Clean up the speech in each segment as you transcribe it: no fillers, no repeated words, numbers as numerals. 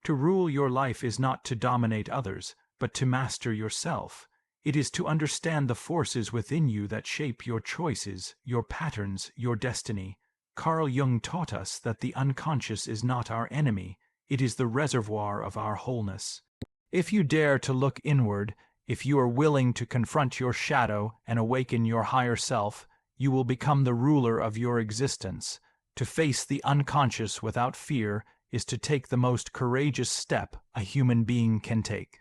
To rule your life is not to dominate others, but to master yourself. It is to understand the forces within you that shape your choices, your patterns, your destiny. Carl Jung taught us that the unconscious is not our enemy, it is the reservoir of our wholeness. If you dare to look inward, if you are willing to confront your shadow and awaken your higher self, you will become the ruler of your existence. To face the unconscious without fear is to take the most courageous step a human being can take.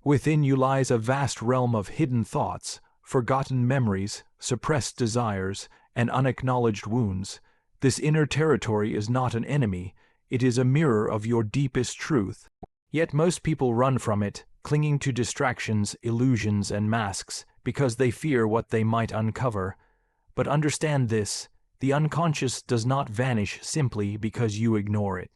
Within you lies a vast realm of hidden thoughts, forgotten memories, suppressed desires, and unacknowledged wounds. This inner territory is not an enemy, it is a mirror of your deepest truth. Yet most people run from it, clinging to distractions, illusions, and masks, because they fear what they might uncover. But understand this, the unconscious does not vanish simply because you ignore it.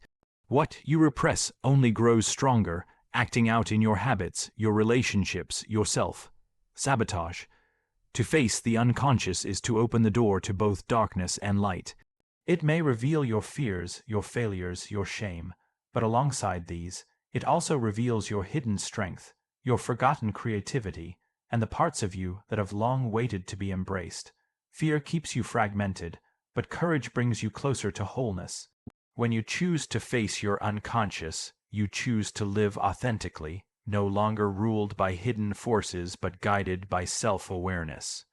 What you repress only grows stronger, acting out in your habits, your relationships, your self-sabotage. To face the unconscious is to open the door to both darkness and light. It may reveal your fears, your failures, your shame, but alongside these, it also reveals your hidden strength, your forgotten creativity, and the parts of you that have long waited to be embraced. Fear keeps you fragmented, but courage brings you closer to wholeness. When you choose to face your unconscious, you choose to live authentically, no longer ruled by hidden forces but guided by self-awareness.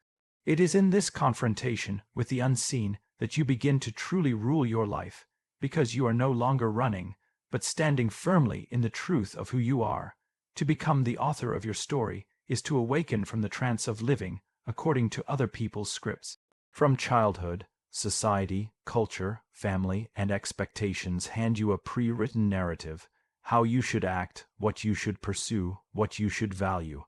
It is in this confrontation with the unseen that you begin to truly rule your life, because you are no longer running, but standing firmly in the truth of who you are. To become the author of your story is to awaken from the trance of living according to other people's scripts. From childhood, society, culture, family, and expectations hand you a pre-written narrative, how you should act, what you should pursue, what you should value.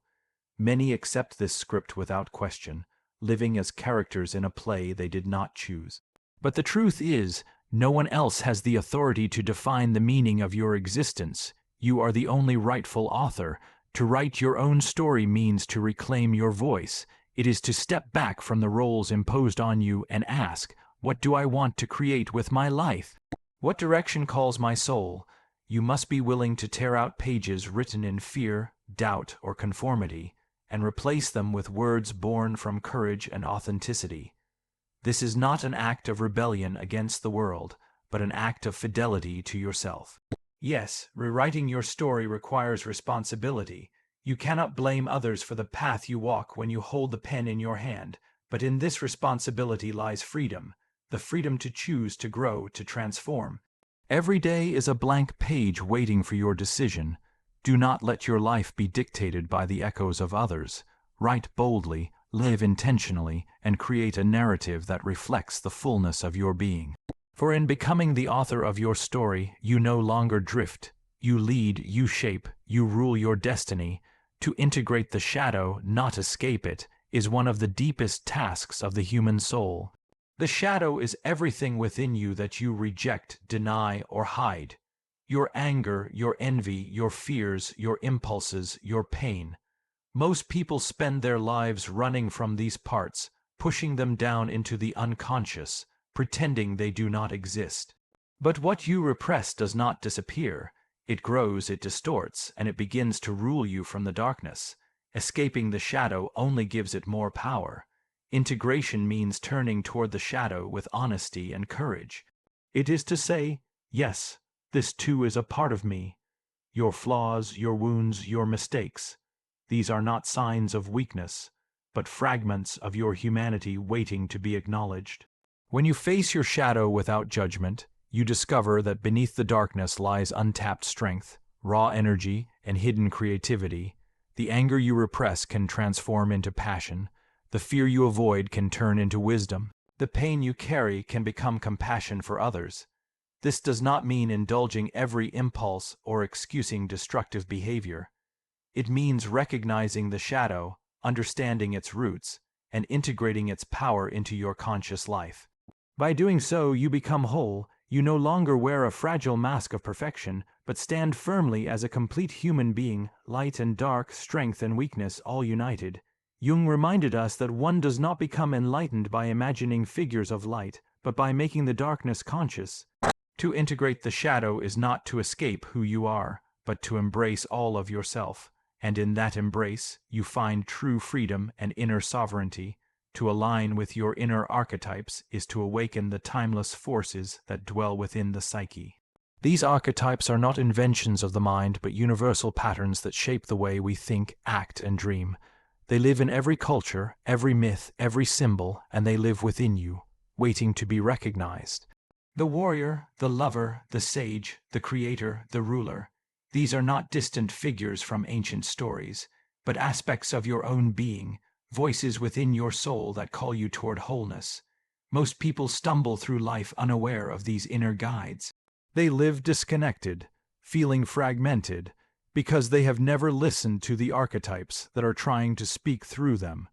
Many accept this script without question, living as characters in a play they did not choose. But the truth is, no one else has the authority to define the meaning of your existence. You are the only rightful author. To write your own story means to reclaim your voice. It is to step back from the roles imposed on you and ask, what do I want to create with my life? What direction calls my soul? You must be willing to tear out pages written in fear, doubt, or conformity, and replace them with words born from courage and authenticity. This is not an act of rebellion against the world, but an act of fidelity to yourself. Yes, rewriting your story requires responsibility. You cannot blame others for the path you walk when you hold the pen in your hand, but in this responsibility lies freedom, the freedom to choose, to grow, to transform. Every day is a blank page waiting for your decision. Do not let your life be dictated by the echoes of others. Write boldly, live intentionally, and create a narrative that reflects the fullness of your being. For in becoming the author of your story, you no longer drift. You lead, you shape, you rule your destiny. To integrate the shadow, not escape it, is one of the deepest tasks of the human soul. The shadow is everything within you that you reject, deny, or hide. Your anger, your envy, your fears, your impulses, your pain. Most people spend their lives running from these parts, pushing them down into the unconscious, pretending they do not exist. But what you repress does not disappear. It grows, it distorts, and it begins to rule you from the darkness. Escaping the shadow only gives it more power. Integration means turning toward the shadow with honesty and courage. It is to say, yes, this too is a part of me. Your flaws, your wounds, your mistakes. These are not signs of weakness, but fragments of your humanity waiting to be acknowledged. When you face your shadow without judgment, you discover that beneath the darkness lies untapped strength, raw energy, and hidden creativity. The anger you repress can transform into passion. The fear you avoid can turn into wisdom. The pain you carry can become compassion for others. This does not mean indulging every impulse or excusing destructive behavior. It means recognizing the shadow, understanding its roots, and integrating its power into your conscious life. By doing so, you become whole. You no longer wear a fragile mask of perfection, but stand firmly as a complete human being, light and dark, strength and weakness, all united. Jung reminded us that one does not become enlightened by imagining figures of light, but by making the darkness conscious. To integrate the shadow is not to escape who you are, but to embrace all of yourself, and in that embrace you find true freedom and inner sovereignty. To align with your inner archetypes is to awaken the timeless forces that dwell within the psyche. These archetypes are not inventions of the mind, but universal patterns that shape the way we think, act, and dream. They live in every culture, every myth, every symbol, and they live within you, waiting to be recognized. The warrior, the lover, the sage, the creator, the ruler. These are not distant figures from ancient stories, but aspects of your own being, voices within your soul that call you toward wholeness. Most people stumble through life unaware of these inner guides. They live disconnected, feeling fragmented, because they have never listened to the archetypes that are trying to speak through them.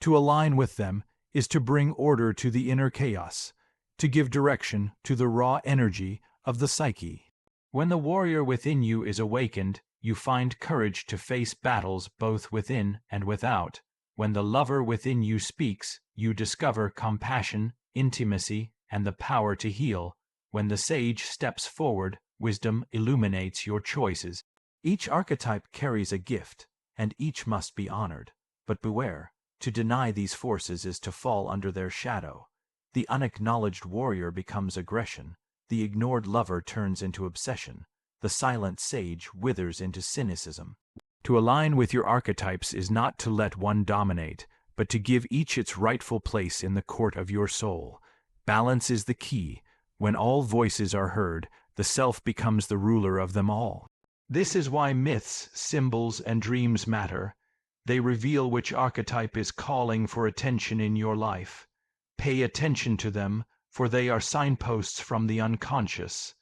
To align with them is to bring order to the inner chaos, to give direction to the raw energy of the psyche. When the warrior within you is awakened, you find courage to face battles both within and without. When the lover within you speaks, you discover compassion, intimacy, and the power to heal. When the sage steps forward, wisdom illuminates your choices. Each archetype carries a gift, and each must be honored. But beware, to deny these forces is to fall under their shadow. The unacknowledged warrior becomes aggression. The ignored lover turns into obsession. The silent sage withers into cynicism. To align with your archetypes is not to let one dominate, but to give each its rightful place in the court of your soul. Balance is the key. When all voices are heard, the self becomes the ruler of them all. This is why myths, symbols, and dreams matter. They reveal which archetype is calling for attention in your life. Pay attention to them, for they are signposts from the unconscious.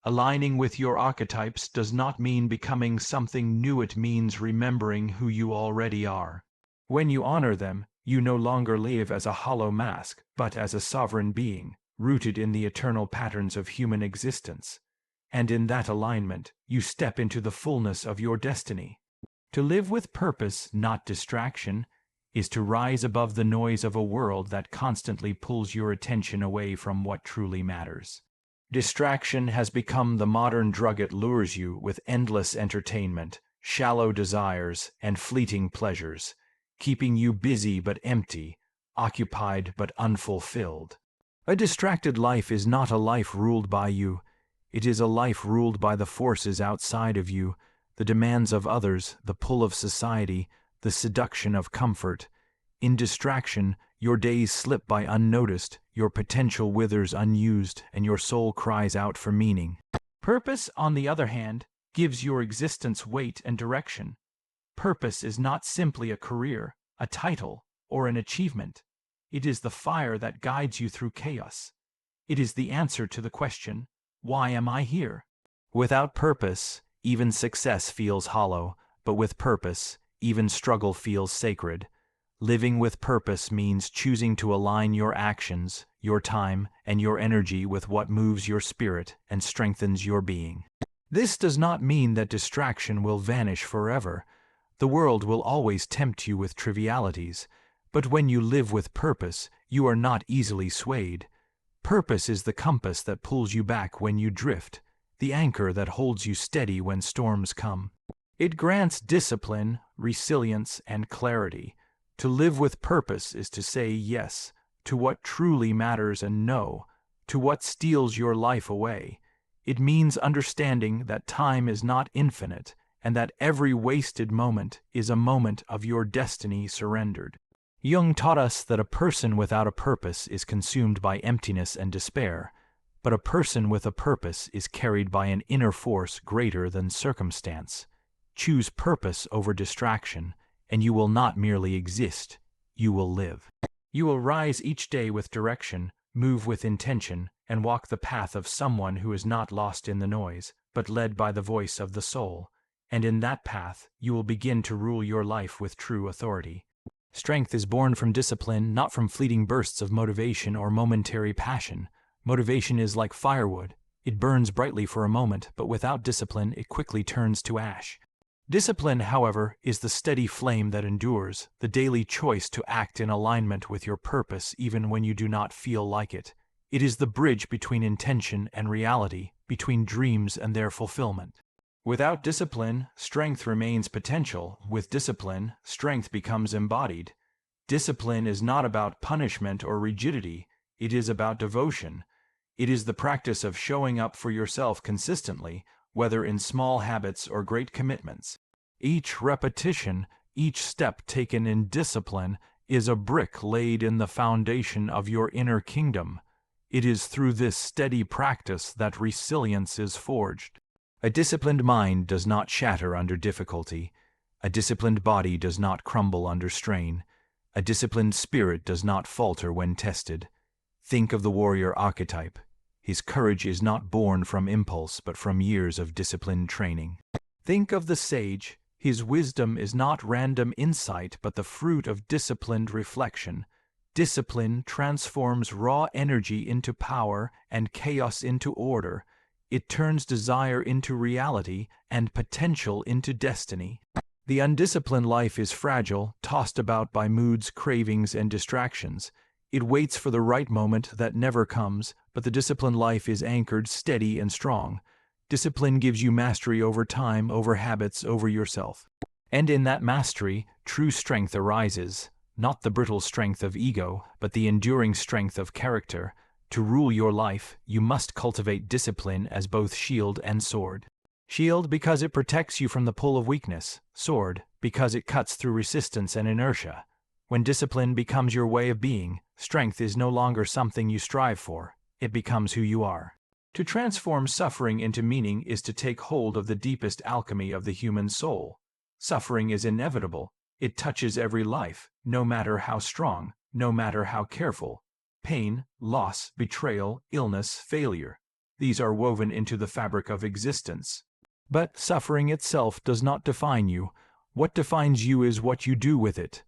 Aligning with your archetypes does not mean becoming something new, it means remembering who you already are. When you honor them, you no longer live as a hollow mask, but as a sovereign being, rooted in the eternal patterns of human existence. And in that alignment, you step into the fullness of your destiny. To live with purpose, not distraction, is to rise above the noise of a world that constantly pulls your attention away from what truly matters. Distraction has become the modern drug. It lures you with endless entertainment, shallow desires, and fleeting pleasures, keeping you busy but empty, occupied but unfulfilled. A distracted life is not a life ruled by you. It is a life ruled by the forces outside of you, the demands of others, the pull of society, the seduction of comfort. In distraction, your days slip by unnoticed, your potential withers unused, and your soul cries out for meaning. Purpose, on the other hand, gives your existence weight and direction. Purpose is not simply a career, a title, or an achievement. It is the fire that guides you through chaos. It is the answer to the question, why am I here? Without purpose, even success feels hollow, but with purpose, even struggle feels sacred. Living with purpose means choosing to align your actions, your time, and your energy with what moves your spirit and strengthens your being. This does not mean that distraction will vanish forever. The world will always tempt you with trivialities, but when you live with purpose, you are not easily swayed. Purpose is the compass that pulls you back when you drift, the anchor that holds you steady when storms come. It grants discipline, resilience, and clarity. To live with purpose is to say yes to what truly matters and no to what steals your life away. It means understanding that time is not infinite and that every wasted moment is a moment of your destiny surrendered. Jung taught us that a person without a purpose is consumed by emptiness and despair, but a person with a purpose is carried by an inner force greater than circumstance. Choose purpose over distraction, and you will not merely exist, you will live. You will rise each day with direction, move with intention, and walk the path of someone who is not lost in the noise, but led by the voice of the soul. And in that path, you will begin to rule your life with true authority. Strength is born from discipline, not from fleeting bursts of motivation or momentary passion. Motivation is like firewood. It burns brightly for a moment, but without discipline, it quickly turns to ash. Discipline, however, is the steady flame that endures, the daily choice to act in alignment with your purpose even when you do not feel like it. It is the bridge between intention and reality, between dreams and their fulfillment. Without discipline, strength remains potential. With discipline, strength becomes embodied. Discipline is not about punishment or rigidity, it is about devotion. It is the practice of showing up for yourself consistently, whether in small habits or great commitments. Each repetition, each step taken in discipline, is a brick laid in the foundation of your inner kingdom. It is through this steady practice that resilience is forged. A disciplined mind does not shatter under difficulty. A disciplined body does not crumble under strain. A disciplined spirit does not falter when tested. Think of the warrior archetype. His courage is not born from impulse, but from years of disciplined training. Think of the sage. His wisdom is not random insight, but the fruit of disciplined reflection. Discipline transforms raw energy into power and chaos into order. It turns desire into reality and potential into destiny. The undisciplined life is fragile, tossed about by moods, cravings, and distractions. It waits for the right moment that never comes, but the disciplined life is anchored, steady, and strong. Discipline gives you mastery over time, over habits, over yourself. And in that mastery, true strength arises, not the brittle strength of ego, but the enduring strength of character. To rule your life, you must cultivate discipline as both shield and sword. Shield because it protects you from the pull of weakness, sword because it cuts through resistance and inertia. When discipline becomes your way of being, strength is no longer something you strive for, it becomes who you are. To transform suffering into meaning is to take hold of the deepest alchemy of the human soul. Suffering is inevitable, it touches every life, no matter how strong, no matter how careful. Pain, loss, betrayal, illness, failure. These are woven into the fabric of existence. But suffering itself does not define you. What defines you is what you do with it.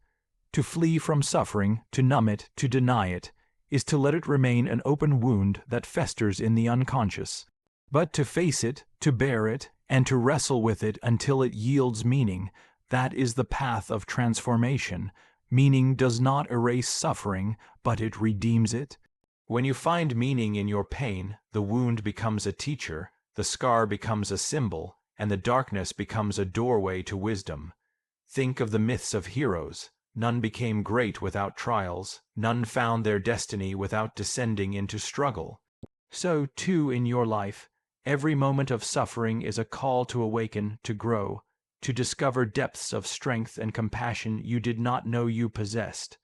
To flee from suffering, to numb it, to deny it, is to let it remain an open wound that festers in the unconscious. But to face it, to bear it, and to wrestle with it until it yields meaning, that is the path of transformation. Meaning does not erase suffering, but it redeems it. When you find meaning in your pain, the wound becomes a teacher, the scar becomes a symbol, and the darkness becomes a doorway to wisdom. Think of the myths of heroes. None became great without trials, none found their destiny without descending into struggle. So, too, in your life, every moment of suffering is a call to awaken, to grow, to discover depths of strength and compassion you did not know you possessed.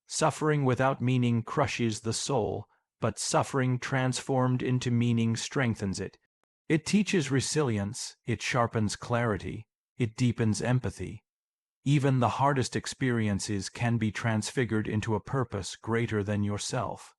Suffering without meaning crushes the soul, but suffering transformed into meaning strengthens it. It teaches resilience, it sharpens clarity, it deepens empathy. Even the hardest experiences can be transfigured into a purpose greater than yourself.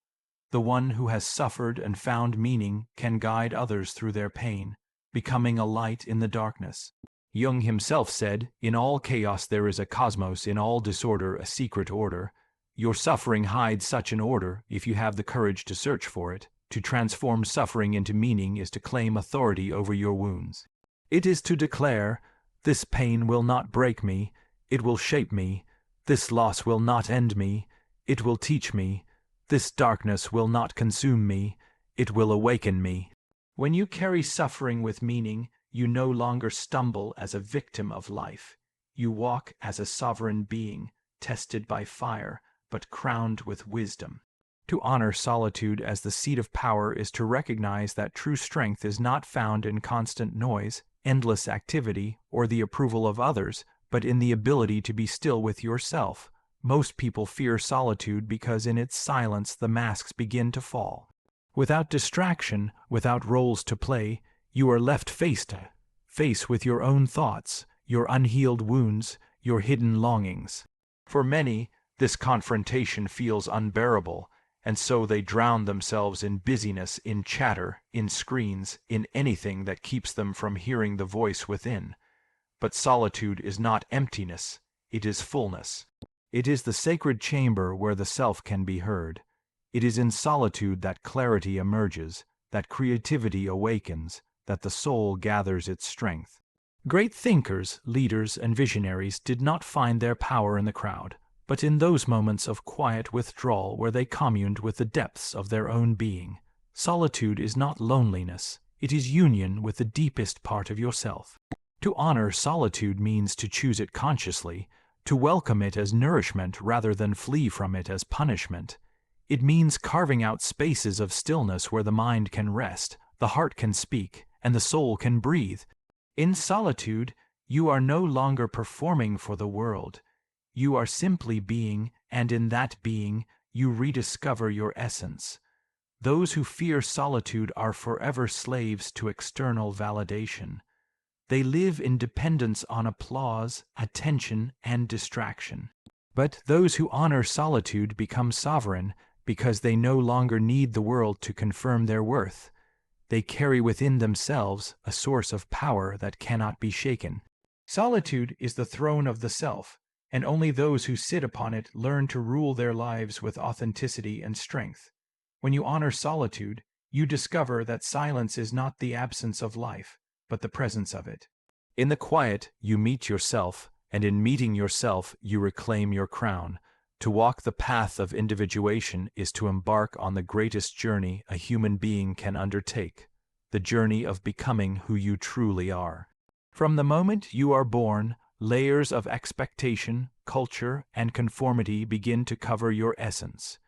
The one who has suffered and found meaning can guide others through their pain, becoming a light in the darkness. Jung himself said, "In all chaos there is a cosmos, in all disorder a secret order." Your suffering hides such an order if you have the courage to search for it. To transform suffering into meaning is to claim authority over your wounds. It is to declare, "This pain will not break me, it will shape me. This loss will not end me, it will teach me. This darkness will not consume me, it will awaken me." When you carry suffering with meaning, you no longer stumble as a victim of life. You walk as a sovereign being, tested by fire, but crowned with wisdom. To honor solitude as the seat of power is to recognize that true strength is not found in constant noise, endless activity, or the approval of others, but in the ability to be still with yourself. Most people fear solitude because in its silence the masks begin to fall. Without distraction, without roles to play, you are left face to face with your own thoughts, your unhealed wounds, your hidden longings. For many, this confrontation feels unbearable, and so they drown themselves in busyness, in chatter, in screens, in anything that keeps them from hearing the voice within. But solitude is not emptiness, it is fullness. It is the sacred chamber where the self can be heard. It is in solitude that clarity emerges, that creativity awakens, that the soul gathers its strength. Great thinkers, leaders, and visionaries did not find their power in the crowd, but in those moments of quiet withdrawal where they communed with the depths of their own being. Solitude is not loneliness, It is union with the deepest part of yourself. To honor solitude means to choose it consciously, to welcome it as nourishment rather than flee from it as punishment. It means carving out spaces of stillness where the mind can rest, the heart can speak, and the soul can breathe. In solitude, you are no longer performing for the world. You are simply being, and in that being, you rediscover your essence. Those who fear solitude are forever slaves to external validation. They live in dependence on applause, attention, and distraction. But those who honor solitude become sovereign because they no longer need the world to confirm their worth. They carry within themselves a source of power that cannot be shaken. Solitude is the throne of the self, and only those who sit upon it learn to rule their lives with authenticity and strength. When you honor solitude, you discover that silence is not the absence of life, but the presence of it. In the quiet, you meet yourself, and in meeting yourself, you reclaim your crown. To walk the path of individuation is to embark on the greatest journey a human being can undertake, the journey of becoming who you truly are. From the moment you are born, layers of expectation, culture, and conformity begin to cover your essence.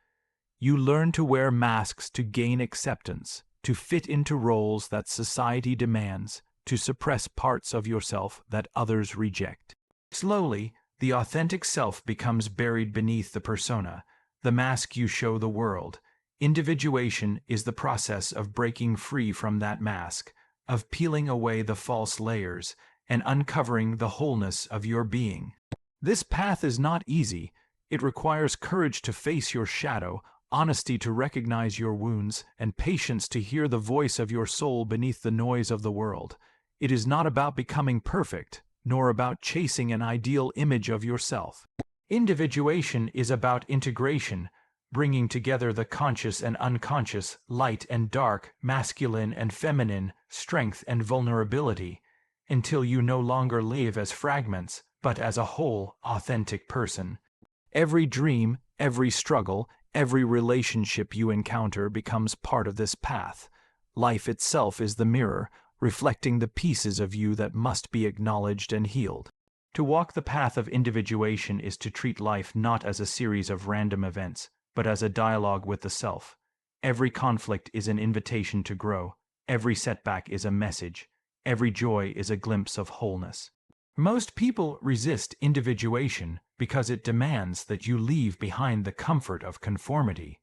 You learn to wear masks to gain acceptance, to fit into roles that society demands, to suppress parts of yourself that others reject. Slowly, the authentic self becomes buried beneath the persona, the mask you show the world. Individuation is the process of breaking free from that mask, of peeling away the false layers, and uncovering the wholeness of your being. This path is not easy. It requires courage to face your shadow, honesty to recognize your wounds, and patience to hear the voice of your soul beneath the noise of the world. It is not about becoming perfect, nor about chasing an ideal image of yourself. Individuation is about integration, bringing together the conscious and unconscious, light and dark, masculine and feminine, strength and vulnerability, until you no longer live as fragments, but as a whole, authentic person. Every dream, every struggle, every relationship you encounter becomes part of this path. Life itself is the mirror, reflecting the pieces of you that must be acknowledged and healed. To walk the path of individuation is to treat life not as a series of random events, but as a dialogue with the self. Every conflict is an invitation to grow. Every setback is a message. Every joy is a glimpse of wholeness. Most people resist individuation because it demands that you leave behind the comfort of conformity.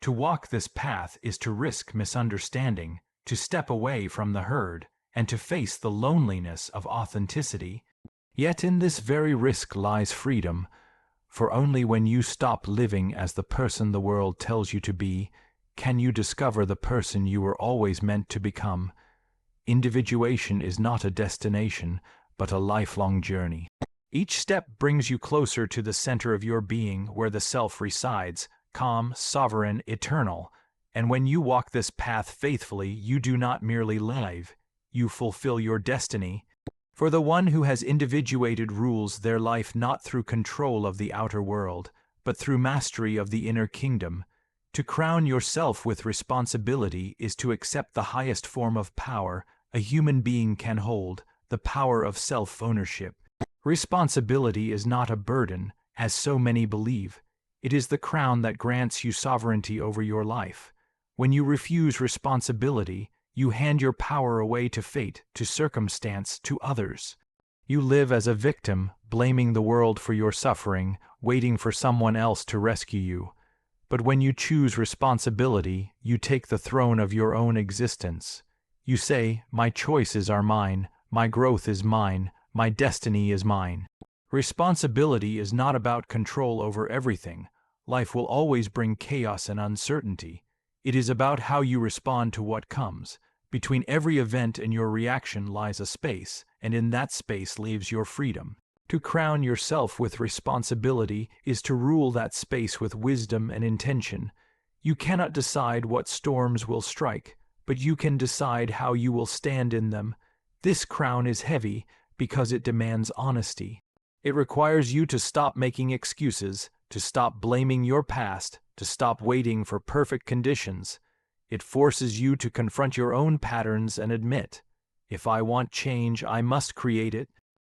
To walk this path is to risk misunderstanding, to step away from the herd, and to face the loneliness of authenticity. Yet in this very risk lies freedom, for only when you stop living as the person the world tells you to be, can you discover the person you were always meant to become. Individuation is not a destination, but a lifelong journey. Each step brings you closer to the center of your being, where the self resides, calm, sovereign, eternal. And when you walk this path faithfully, you do not merely live, you fulfill your destiny. For the one who has individuated rules their life not through control of the outer world, but through mastery of the inner kingdom. To crown yourself with responsibility is to accept the highest form of power a human being can hold, the power of self-ownership. Responsibility is not a burden, as so many believe. It is the crown that grants you sovereignty over your life. When you refuse responsibility, you hand your power away to fate, to circumstance, to others. You live as a victim, blaming the world for your suffering, waiting for someone else to rescue you. But when you choose responsibility, you take the throne of your own existence. You say, "My choices are mine, my growth is mine, my destiny is mine." Responsibility is not about control over everything. Life will always bring chaos and uncertainty. It is about how you respond to what comes. Between every event and your reaction lies a space, and in that space lives your freedom. To crown yourself with responsibility is to rule that space with wisdom and intention. You cannot decide what storms will strike, but you can decide how you will stand in them. This crown is heavy because it demands honesty. It requires you to stop making excuses, to stop blaming your past, to stop waiting for perfect conditions. It forces you to confront your own patterns and admit, if I want change, I must create it.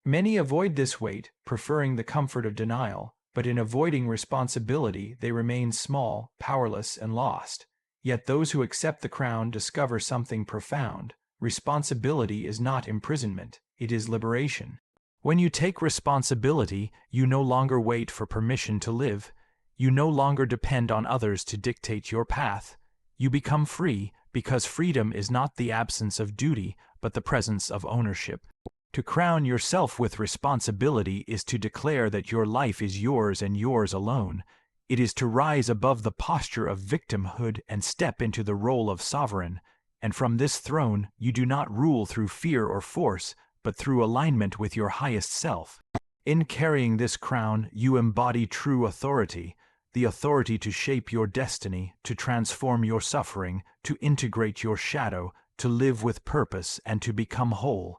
Many avoid this weight, preferring the comfort of denial, but in avoiding responsibility, they remain small, powerless, and lost. Yet those who accept the crown discover something profound. Responsibility is not imprisonment, it is liberation. When you take responsibility, you no longer wait for permission to live. You no longer depend on others to dictate your path. You become free, because freedom is not the absence of duty, but the presence of ownership. To crown yourself with responsibility is to declare that your life is yours and yours alone. It is to rise above the posture of victimhood and step into the role of sovereign. And from this throne, you do not rule through fear or force, but through alignment with your highest self. In carrying this crown, you embody true authority, the authority to shape your destiny, to transform your suffering, to integrate your shadow, to live with purpose, and to become whole.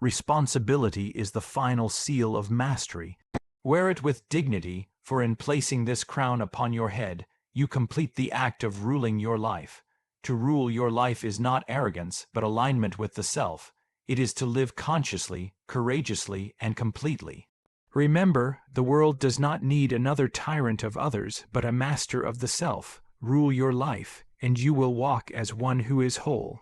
Responsibility is the final seal of mastery. Wear it with dignity, for in placing this crown upon your head, you complete the act of ruling your life. To rule your life is not arrogance, but alignment with the self. It is to live consciously, courageously, and completely. Remember, the world does not need another tyrant of others, but a master of the self. Rule your life, and you will walk as one who is whole.